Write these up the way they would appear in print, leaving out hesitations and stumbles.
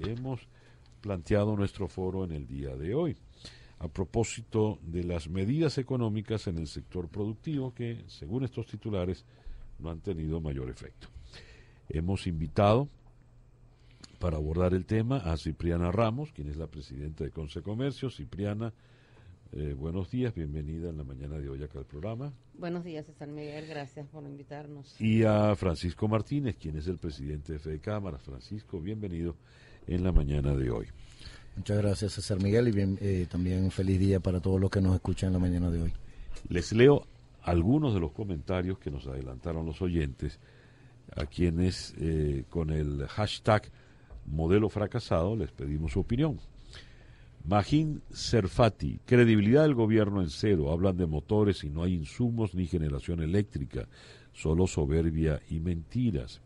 hemos planteado nuestro foro en el día de hoy, a propósito de las medidas económicas en el sector productivo que, según estos titulares, no han tenido mayor efecto. Hemos invitado para abordar el tema a Cipriana Ramos, quien es la presidenta de Consecomercio. Cipriana, buenos días, bienvenida en la mañana de hoy acá al programa. Buenos días, César Miguel, gracias por invitarnos. Y a Francisco Martínez, quien es el presidente de Fede Cámaras. Francisco, bienvenido en la mañana de hoy. Muchas gracias, César Miguel, y también un feliz día para todos los que nos escuchan en la mañana de hoy. Les leo algunos de los comentarios que nos adelantaron los oyentes, a quienes con el hashtag modelo fracasado les pedimos su opinión. Magín Serfati, credibilidad del gobierno en cero, hablan de motores y no hay insumos ni generación eléctrica, solo soberbia y mentiras.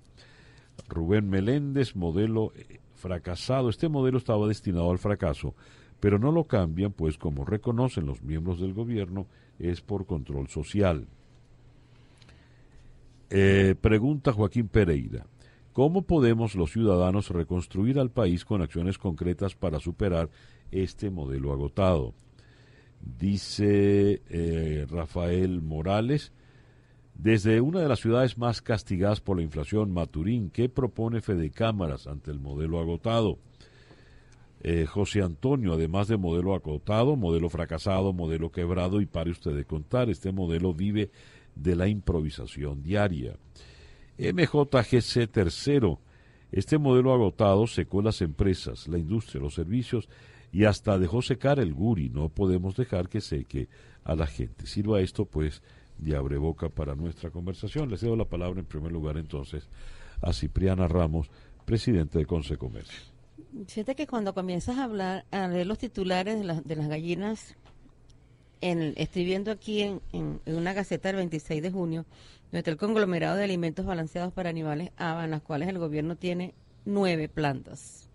Rubén Meléndez, modelo fracasado, este modelo estaba destinado al fracaso, pero no lo cambian, pues como reconocen los miembros del gobierno, es por control social. Pregunta Joaquín Pereira, ¿cómo podemos los ciudadanos reconstruir al país con acciones concretas para superar este modelo agotado? Dice Rafael Morales, desde una de las ciudades más castigadas por la inflación, Maturín, ¿qué propone Fede Cámaras ante el modelo agotado? José Antonio, además de modelo agotado, modelo fracasado, modelo quebrado, y pare usted de contar, este modelo vive de la improvisación diaria. MJGC tercero, este modelo agotado secó las empresas, la industria, los servicios y hasta dejó secar el guri. No podemos dejar que seque a la gente. Sirva esto pues de abreboca para nuestra conversación. Les cedo la palabra en primer lugar entonces a Cipriana Ramos, presidente de Consecomercio. Fíjate que cuando comienzas a hablar, a leer los titulares de las gallinas, estoy viendo aquí en una gaceta del 26 de junio, donde está el conglomerado de alimentos balanceados para animales ABA, en las cuales el gobierno tiene 9 plantas.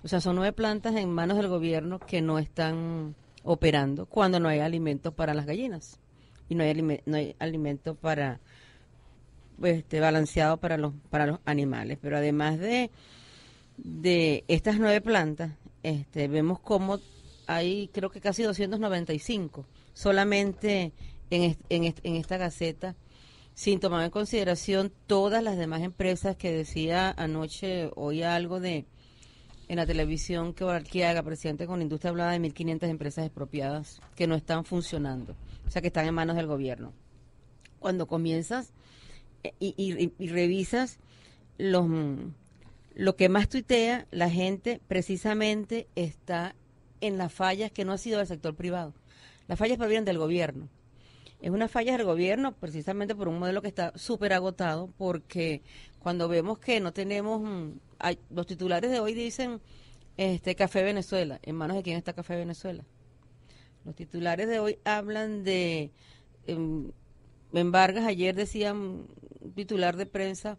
O sea, son 9 plantas en manos del gobierno que no están operando cuando no hay alimentos para las gallinas y no hay alimento para balanceado para los animales. Pero además de estas 9 plantas, vemos cómo hay, creo que casi 295 solamente en esta gaceta, sin tomar en consideración todas las demás empresas que decía anoche, oía algo en la televisión que Barquiaga, presidente con la industria, hablaba de 1.500 empresas expropiadas que no están funcionando, o sea que están en manos del gobierno. Cuando comienzas y revisas lo que más tuitea la gente, precisamente está en las fallas que no ha sido del sector privado. Las fallas provienen del gobierno. Es una falla del gobierno precisamente por un modelo que está súper agotado, porque cuando vemos que no tenemos, los titulares de hoy dicen Café Venezuela. ¿En manos de quién está Café Venezuela? Los titulares de hoy hablan de, en Vargas ayer decían, un titular de prensa,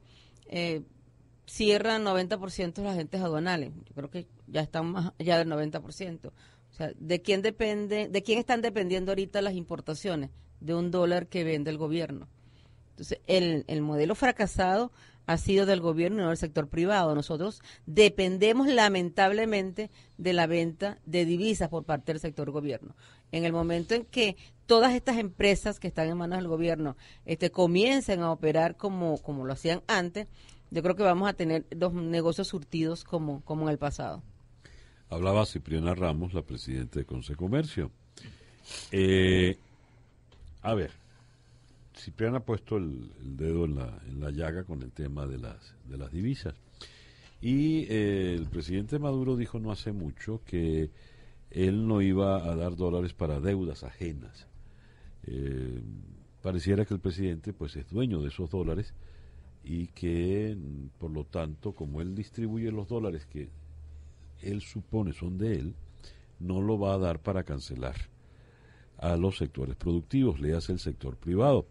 cierran 90% los agentes aduanales. Yo creo que ya están más allá del 90%. O sea, ¿de quién están dependiendo ahorita las importaciones? De $1 que vende el gobierno. Entonces, el modelo fracasado ha sido del gobierno y no del sector privado. Nosotros dependemos lamentablemente de la venta de divisas por parte del sector gobierno. En el momento en que todas estas empresas que están en manos del gobierno comiencen a operar como lo hacían antes, yo creo que vamos a tener los negocios surtidos como en el pasado. Hablaba Cipriana Ramos, la presidenta de Consecomercio. A ver, Cipriana ha puesto el dedo en la llaga con el tema de las divisas. Y el presidente Maduro dijo no hace mucho que él no iba a dar dólares para deudas ajenas. Pareciera que el presidente pues es dueño de esos dólares y que, por lo tanto, como él distribuye los dólares que él supone son de él, no lo va a dar para cancelar a los sectores productivos, le hace el sector privado.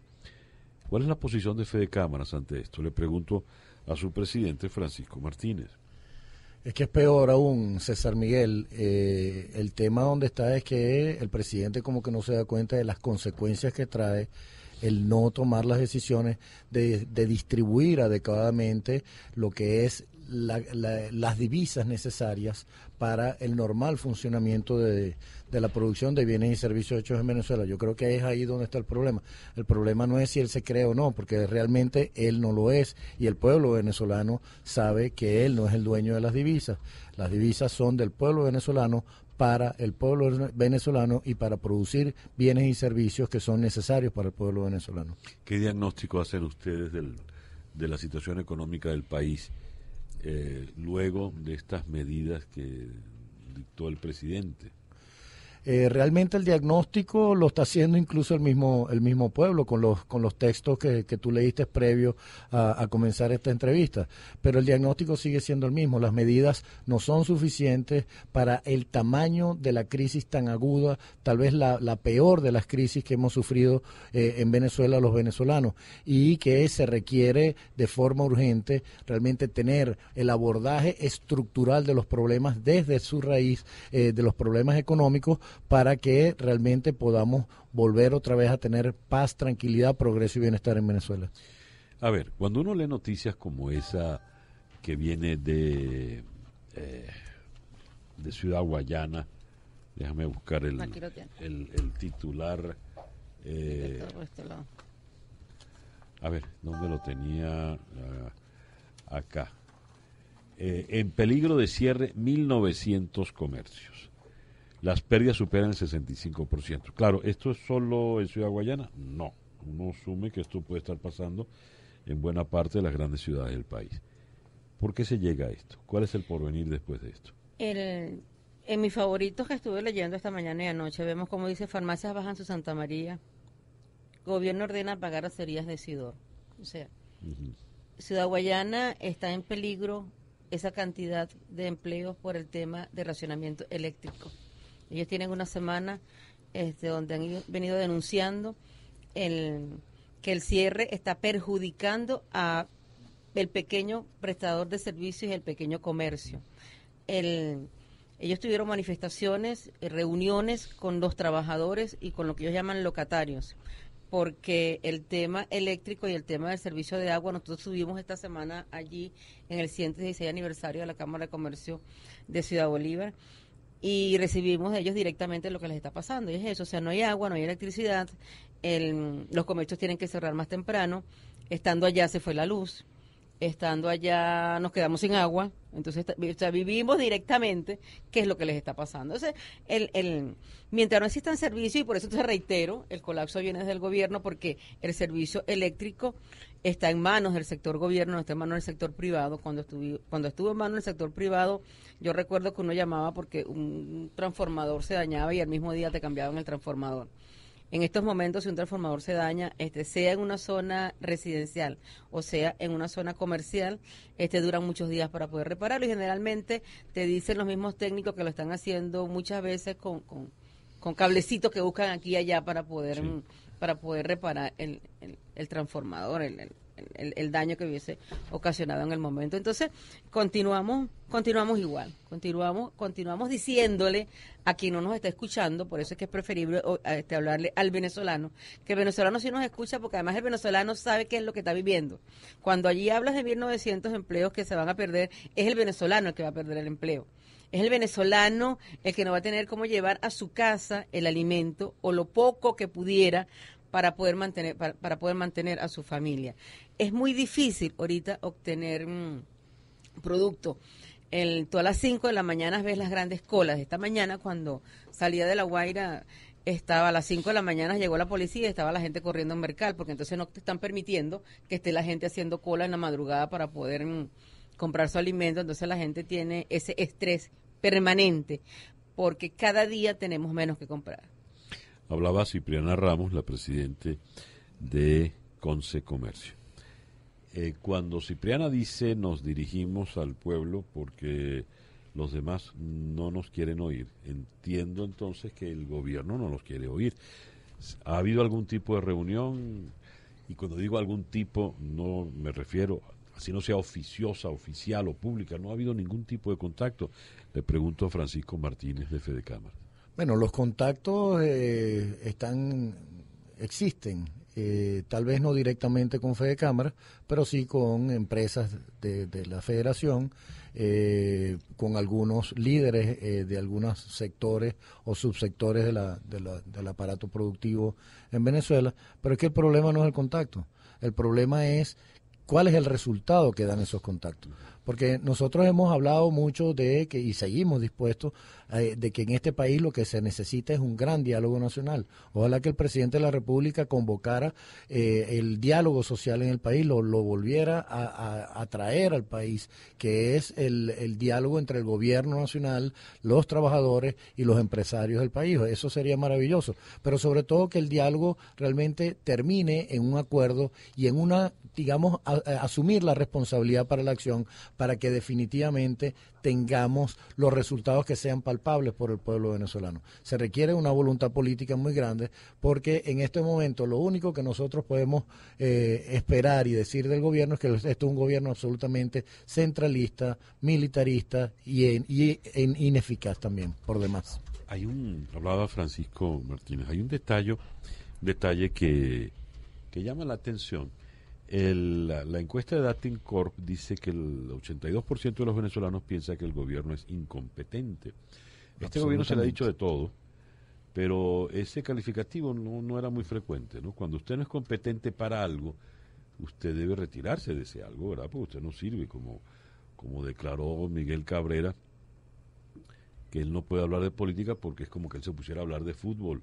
¿Cuál es la posición de Fede Cámaras ante esto? Le pregunto a su presidente Francisco Martínez. Es que es peor aún, César Miguel. El tema donde está es que el presidente como que no se da cuenta de las consecuencias que trae el no tomar las decisiones de distribuir adecuadamente lo que es las divisas necesarias para el normal funcionamiento de la producción de bienes y servicios hechos en Venezuela. Yo creo que es ahí donde está el problema. El problema no es si él se cree o no, porque realmente él no lo es, y el pueblo venezolano sabe que él no es el dueño de las divisas. Las divisas son del pueblo venezolano para el pueblo venezolano y para producir bienes y servicios que son necesarios para el pueblo venezolano. ¿Qué diagnóstico hacen ustedes de la situación económica del país luego de estas medidas que dictó el presidente? Realmente el diagnóstico lo está haciendo incluso el mismo pueblo con los textos que tú leíste previo a comenzar esta entrevista, pero el diagnóstico sigue siendo el mismo. Las medidas no son suficientes para el tamaño de la crisis tan aguda, tal vez la peor de las crisis que hemos sufrido en Venezuela los venezolanos, y que se requiere de forma urgente realmente tener el abordaje estructural de los problemas desde su raíz, de los problemas económicos, para que realmente podamos volver otra vez a tener paz, tranquilidad, progreso y bienestar en Venezuela. A ver, cuando uno lee noticias como esa que viene de Ciudad Guayana, déjame buscar el titular. A ver, ¿dónde lo tenía? Acá. En peligro de cierre 1.900 comercios. Las pérdidas superan el 65%. Claro, ¿esto es solo en Ciudad Guayana? No. Uno asume que esto puede estar pasando en buena parte de las grandes ciudades del país. ¿Por qué se llega a esto? ¿Cuál es el porvenir después de esto? En mis favoritos que estuve leyendo esta mañana y anoche, vemos como dice: farmacias bajan su Santa María, gobierno ordena pagar acerías de Sidor. O sea, Ciudad Guayana está en peligro esa cantidad de empleos por el tema de racionamiento eléctrico. Ellos tienen una semana donde han venido denunciando que el cierre está perjudicando a el pequeño prestador de servicios y el pequeño comercio. Ellos tuvieron manifestaciones, reuniones con los trabajadores y con lo que ellos llaman locatarios, porque el tema eléctrico y el tema del servicio de agua, nosotros subimos esta semana allí en el 116 aniversario de la Cámara de Comercio de Ciudad Bolívar, y recibimos de ellos directamente lo que les está pasando, y es eso: o sea, no hay agua, no hay electricidad, los comercios tienen que cerrar más temprano, estando allá se fue la luz, estando allá nos quedamos sin agua, entonces o sea, vivimos directamente qué es lo que les está pasando. Entonces, mientras no existan servicios, y por eso te reitero, el colapso viene desde el gobierno, porque el servicio eléctrico está en manos del sector gobierno, no está en manos del sector privado. Cuando estuvo en manos del sector privado, yo recuerdo que uno llamaba porque un transformador se dañaba y al mismo día te cambiaban el transformador. En estos momentos, si un transformador se daña, sea en una zona residencial o sea en una zona comercial, duran muchos días para poder repararlo, y generalmente te dicen los mismos técnicos que lo están haciendo muchas veces con cablecitos que buscan aquí y allá para poder reparar el transformador, el daño que hubiese ocasionado en el momento. Entonces, continuamos igual, continuamos diciéndole a quien no nos está escuchando, por eso es que es preferible hablarle al venezolano, que el venezolano sí nos escucha, porque además el venezolano sabe qué es lo que está viviendo. Cuando allí hablas de 1.900 empleos que se van a perder, es el venezolano el que va a perder el empleo. Es el venezolano el que no va a tener cómo llevar a su casa el alimento o lo poco que pudiera para poder mantener a su familia. Es muy difícil ahorita obtener producto. Tú a las 5 de la mañana ves las grandes colas. Esta mañana, cuando salía de La Guaira, estaba a las 5 de la mañana, llegó la policía y estaba la gente corriendo en Mercal, porque entonces no te están permitiendo que esté la gente haciendo cola en la madrugada para poder comprar su alimento. Entonces la gente tiene ese estrés permanente, porque cada día tenemos menos que comprar. Hablaba Cipriana Ramos, la presidente de Conce Comercio. Cuando Cipriana dice nos dirigimos al pueblo porque los demás no nos quieren oír, entiendo entonces que el gobierno no nos quiere oír. ¿Ha habido algún tipo de reunión? Y cuando digo algún tipo, no me refiero, así no sea oficiosa, oficial o pública, no ha habido ningún tipo de contacto. Le pregunto a Francisco Martínez de Fedecámara. Bueno, los contactos existen. tal vez no directamente con Fedecámaras, pero sí con empresas de la federación, con algunos líderes de algunos sectores o subsectores del aparato productivo en Venezuela, pero es que el problema no es el contacto, el problema es cuál es el resultado que dan esos contactos. Porque nosotros hemos hablado mucho de que, y seguimos dispuestos, de que en este país lo que se necesita es un gran diálogo nacional. Ojalá que el presidente de la República convocara el diálogo social en el país, lo volviera a traer al país, que es el diálogo entre el gobierno nacional, los trabajadores y los empresarios del país. Eso sería maravilloso. Pero sobre todo que el diálogo realmente termine en un acuerdo y en una, digamos, asumir la responsabilidad para la acción, para que definitivamente tengamos los resultados que sean palpables por el pueblo venezolano. Se requiere una voluntad política muy grande, porque en este momento lo único que nosotros podemos esperar y decir del gobierno es que esto es un gobierno absolutamente centralista, militarista y ineficaz también, por demás. Hablaba Francisco Martínez, hay un detalle que llama la atención. La encuesta de Datincorp dice que el 82% de los venezolanos piensa que el gobierno es incompetente. Este gobierno se le ha dicho de todo, pero ese calificativo no era muy frecuente, ¿no? Cuando usted no es competente para algo, usted debe retirarse de ese algo, ¿verdad? Porque usted no sirve, como declaró Miguel Cabrera, que él no puede hablar de política porque es como que él se pusiera a hablar de fútbol,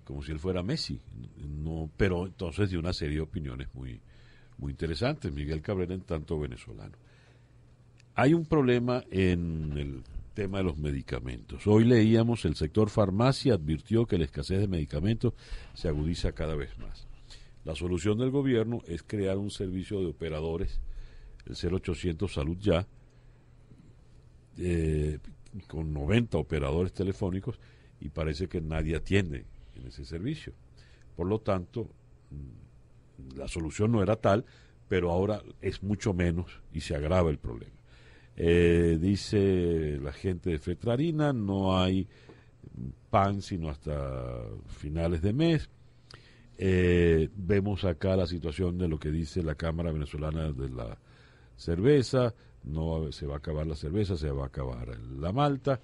como si él fuera Messi. No, pero entonces dio una serie de opiniones muy interesantes, Miguel Cabrera, en tanto venezolano. Hay un problema en el tema de los medicamentos. Hoy leíamos, el sector farmacia advirtió que la escasez de medicamentos se agudiza cada vez más. La solución del gobierno es crear un servicio de operadores, el 0800 Salud Ya, con 90 operadores telefónicos, y parece que nadie atiende en ese servicio. Por lo tanto, la solución no era tal, pero ahora es mucho menos y se agrava el problema. Dice la gente de Fetrarina, no hay pan sino hasta finales de mes. Vemos acá la situación de lo que dice la Cámara Venezolana de la Cerveza. No se va a acabar la cerveza, se va a acabar la malta.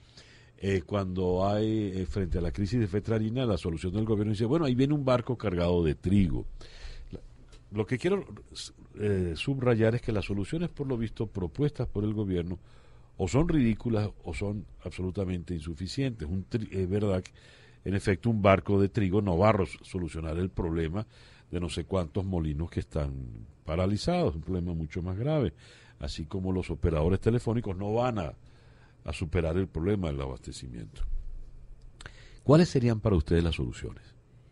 Cuando hay, frente a la crisis de Fetrarina, la solución del gobierno dice, bueno, ahí viene un barco cargado de trigo. Lo que quiero subrayar es que las soluciones, por lo visto, propuestas por el gobierno, o son ridículas o son absolutamente insuficientes. Es verdad que, en efecto, un barco de trigo no va a solucionar el problema de no sé cuántos molinos que están paralizados, un problema mucho más grave. Así como los operadores telefónicos no van a superar el problema del abastecimiento. ¿Cuáles serían para ustedes las soluciones?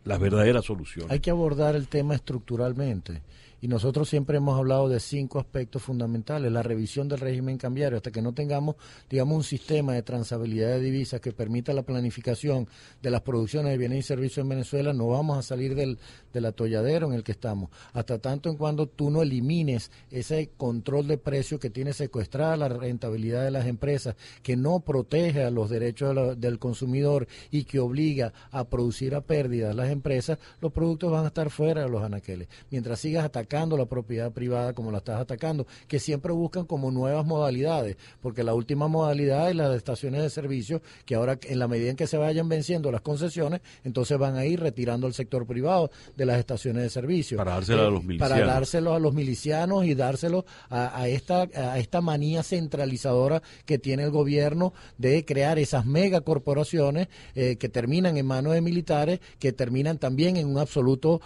Las verdaderas soluciones. Hay que abordar el tema estructuralmente. Y nosotros siempre hemos hablado de 5 aspectos fundamentales. La revisión del régimen cambiario. Hasta que no tengamos, digamos, un sistema de transabilidad de divisas que permita la planificación de las producciones de bienes y servicios en Venezuela, no vamos a salir del atolladero en el que estamos. Hasta tanto en cuando tú no elimines ese control de precios que tiene secuestrada la rentabilidad de las empresas, que no protege a los derechos del consumidor y que obliga a producir a pérdidas las empresas, los productos van a estar fuera de los anaqueles. Mientras sigas atacando la propiedad privada como la estás atacando, que siempre buscan como nuevas modalidades, porque la última modalidad es la de estaciones de servicio, que ahora en la medida en que se vayan venciendo las concesiones, entonces van a ir retirando el sector privado de las estaciones de servicio. Para dárselo a los milicianos. Para dárselo a los milicianos y dárselo a esta manía centralizadora que tiene el gobierno de crear esas megacorporaciones que terminan en manos de militares, que terminan también en un absoluto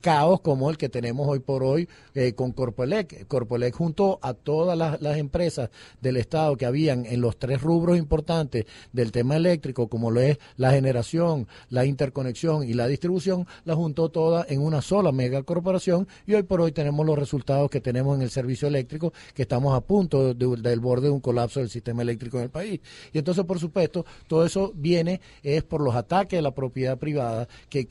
caos como el que tenemos hoy por hoy con Corpoelec. Corpoelec, junto a todas las empresas del Estado que habían en los 3 rubros importantes del tema eléctrico, como lo es la generación, la interconexión y la distribución, la juntó todas en una sola megacorporación, y hoy por hoy tenemos los resultados que tenemos en el servicio eléctrico, que estamos a punto del borde de un colapso del sistema eléctrico en el país. Y entonces, por supuesto, todo eso es por los ataques a la propiedad privada que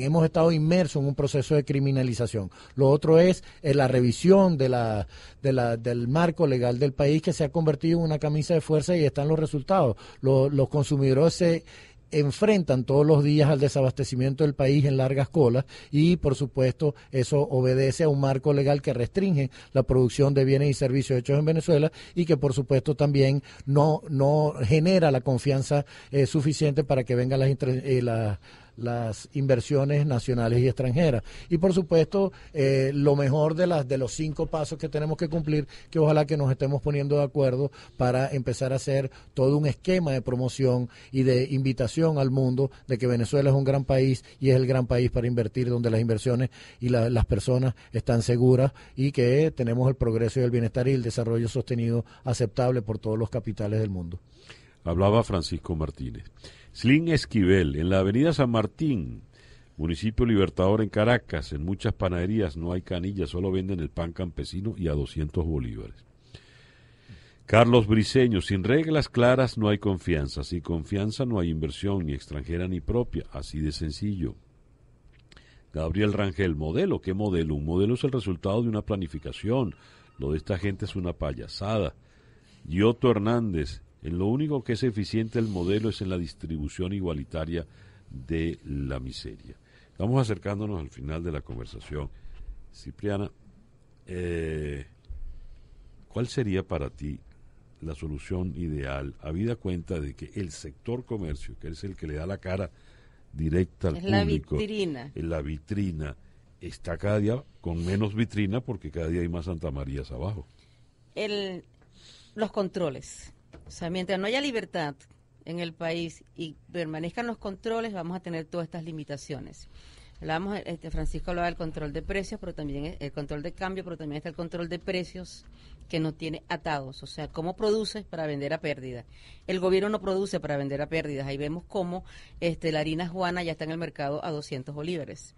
hemos estado inmersos en un proceso de criminalización. Lo otro es la revisión del marco legal del país, que se ha convertido en una camisa de fuerza, y están los resultados. Los consumidores se enfrentan todos los días al desabastecimiento del país en largas colas y, por supuesto, eso obedece a un marco legal que restringe la producción de bienes y servicios hechos en Venezuela y que, por supuesto, también no genera la confianza suficiente para que vengan las inversiones nacionales y extranjeras. Y por supuesto, lo mejor de los 5 pasos que tenemos que cumplir, que ojalá que nos estemos poniendo de acuerdo para empezar a hacer todo un esquema de promoción y de invitación al mundo de que Venezuela es un gran país y es el gran país para invertir, donde las inversiones y las personas están seguras y que tenemos el progreso y el bienestar y el desarrollo sostenido aceptable por todos los capitales del mundo. Hablaba Francisco Martínez. Slim Esquivel, en la avenida San Martín, municipio Libertador en Caracas, en muchas panaderías no hay canillas, solo venden el pan campesino y a 200 bolívares. Carlos Briceño, sin reglas claras no hay confianza, sin confianza no hay inversión, ni extranjera ni propia, así de sencillo. Gabriel Rangel, modelo, ¿qué modelo? Un modelo es el resultado de una planificación, lo de esta gente es una payasada. Giotto Hernández, en lo único que es eficiente el modelo es en la distribución igualitaria de la miseria. Estamos acercándonos al final de la conversación. Cipriana, ¿cuál sería para ti la solución ideal, habida cuenta de que el sector comercio, que es el que le da la cara directa al público, la vitrina, está cada día con menos vitrina porque cada día hay más Santa Marías abajo? Los controles. O sea, mientras no haya libertad en el país y permanezcan los controles, vamos a tener todas estas limitaciones. Francisco hablaba del control de precios, pero también el control de cambio, pero también está el control de precios que nos tiene atados. O sea, ¿cómo produces para vender a pérdida? El gobierno no produce para vender a pérdidas. Ahí vemos cómo la harina Juana ya está en el mercado a 200 bolívares.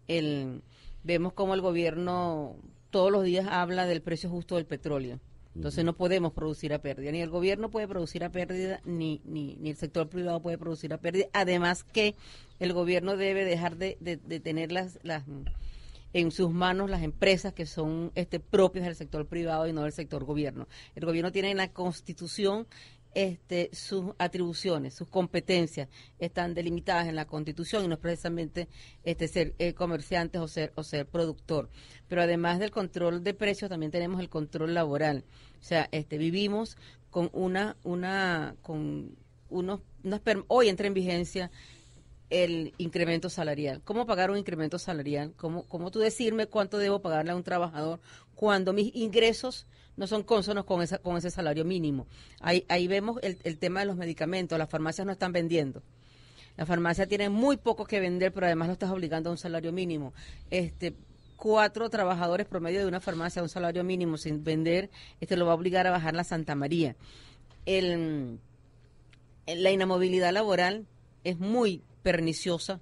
Vemos cómo el gobierno todos los días habla del precio justo del petróleo. Entonces no podemos producir a pérdida, ni el gobierno puede producir a pérdida, ni el sector privado puede producir a pérdida. Además que el gobierno debe dejar de tener en sus manos las empresas que son propias del sector privado y no del sector gobierno. El gobierno tiene en la Constitución sus atribuciones, sus competencias están delimitadas en la Constitución y no es precisamente ser comerciantes o ser productor. Pero además del control de precios también tenemos el control laboral. O sea, vivimos con hoy entra en vigencia el incremento salarial. ¿Cómo pagar un incremento salarial? ¿Cómo tú decirme cuánto debo pagarle a un trabajador cuando mis ingresos no son cónsonos con ese salario mínimo? Ahí vemos el tema de los medicamentos. Las farmacias no están vendiendo. La farmacia tiene muy poco que vender, pero además lo estás obligando a un salario mínimo. 4 trabajadores promedio de una farmacia a un salario mínimo sin vender, lo va a obligar a bajar la Santa María. La inamovilidad laboral es muy perniciosa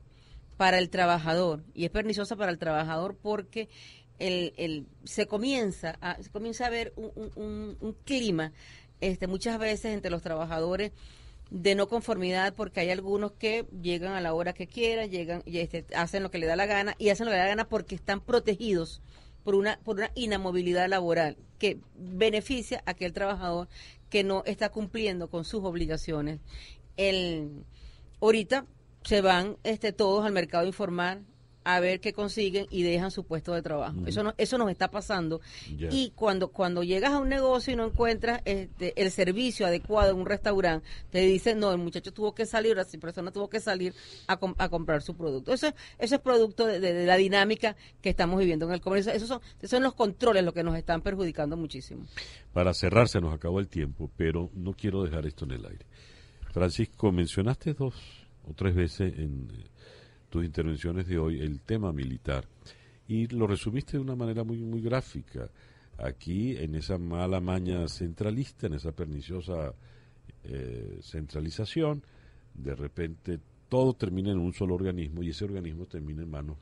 para el trabajador, y es perniciosa para el trabajador porque se comienza a ver un clima muchas veces entre los trabajadores de no conformidad, porque hay algunos que llegan a la hora que quieran, llegan y hacen lo que le da la gana, y hacen lo que le da la gana porque están protegidos por una inamovilidad laboral que beneficia a aquel trabajador que no está cumpliendo con sus obligaciones. Ahorita se van todos al mercado informal a ver qué consiguen y dejan su puesto de trabajo. Eso nos está pasando. Yeah. Y cuando llegas a un negocio y no encuentras el servicio adecuado en un restaurante, te dicen, no, el muchacho tuvo que salir, la persona tuvo que salir a comprar su producto. Eso es producto de la dinámica que estamos viviendo en el comercio. Esos son los controles los que nos están perjudicando muchísimo. Para cerrar, se nos acabó el tiempo, pero no quiero dejar esto en el aire. Francisco, mencionaste 2 o 3 veces en tus intervenciones de hoy el tema militar y lo resumiste de una manera muy, muy gráfica. Aquí, en esa mala maña centralista, en esa perniciosa centralización, de repente todo termina en un solo organismo y ese organismo termina en manos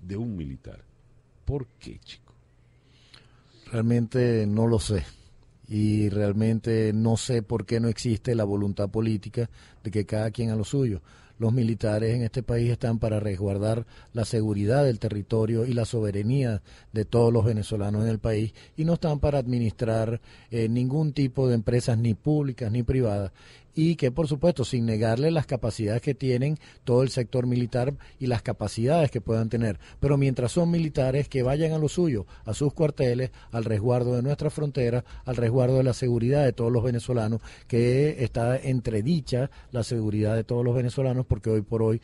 de un militar. ¿Por qué, chico? Realmente no lo sé. Y realmente no sé por qué no existe la voluntad política de que cada quien a lo suyo. Los militares en este país están para resguardar la seguridad del territorio y la soberanía de todos los venezolanos en el país y no están para administrar ningún tipo de empresas ni públicas ni privadas. y que, por supuesto, sin negarle las capacidades que tienen todo el sector militar y las capacidades que puedan tener, pero mientras son militares, que vayan a lo suyo, a sus cuarteles, al resguardo de nuestra frontera, al resguardo de la seguridad de todos los venezolanos, que está entredicha la seguridad de todos los venezolanos, porque hoy por hoy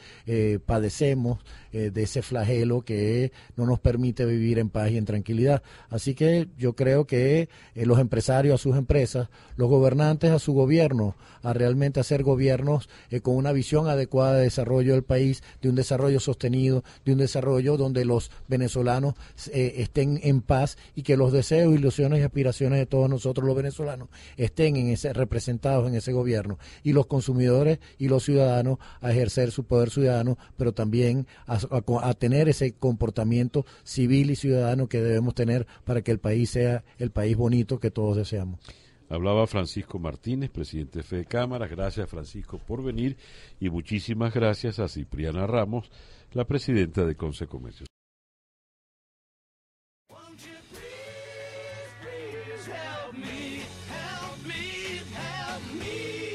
padecemos de ese flagelo que no nos permite vivir en paz y en tranquilidad. Así que yo creo que los empresarios a sus empresas, los gobernantes a su gobierno, a realmente hacer gobiernos con una visión adecuada de desarrollo del país, de un desarrollo sostenido, de un desarrollo donde los venezolanos estén en paz y que los deseos, ilusiones y aspiraciones de todos nosotros los venezolanos estén representados en ese gobierno, y los consumidores y los ciudadanos a ejercer su poder ciudadano, pero también a tener ese comportamiento civil y ciudadano que debemos tener para que el país sea el país bonito que todos deseamos. Hablaba Francisco Martínez, presidente de Fede Cámaras. Gracias, Francisco, por venir, y muchísimas gracias a Cipriana Ramos, la presidenta de Consecomercio. Help me, help me, help me.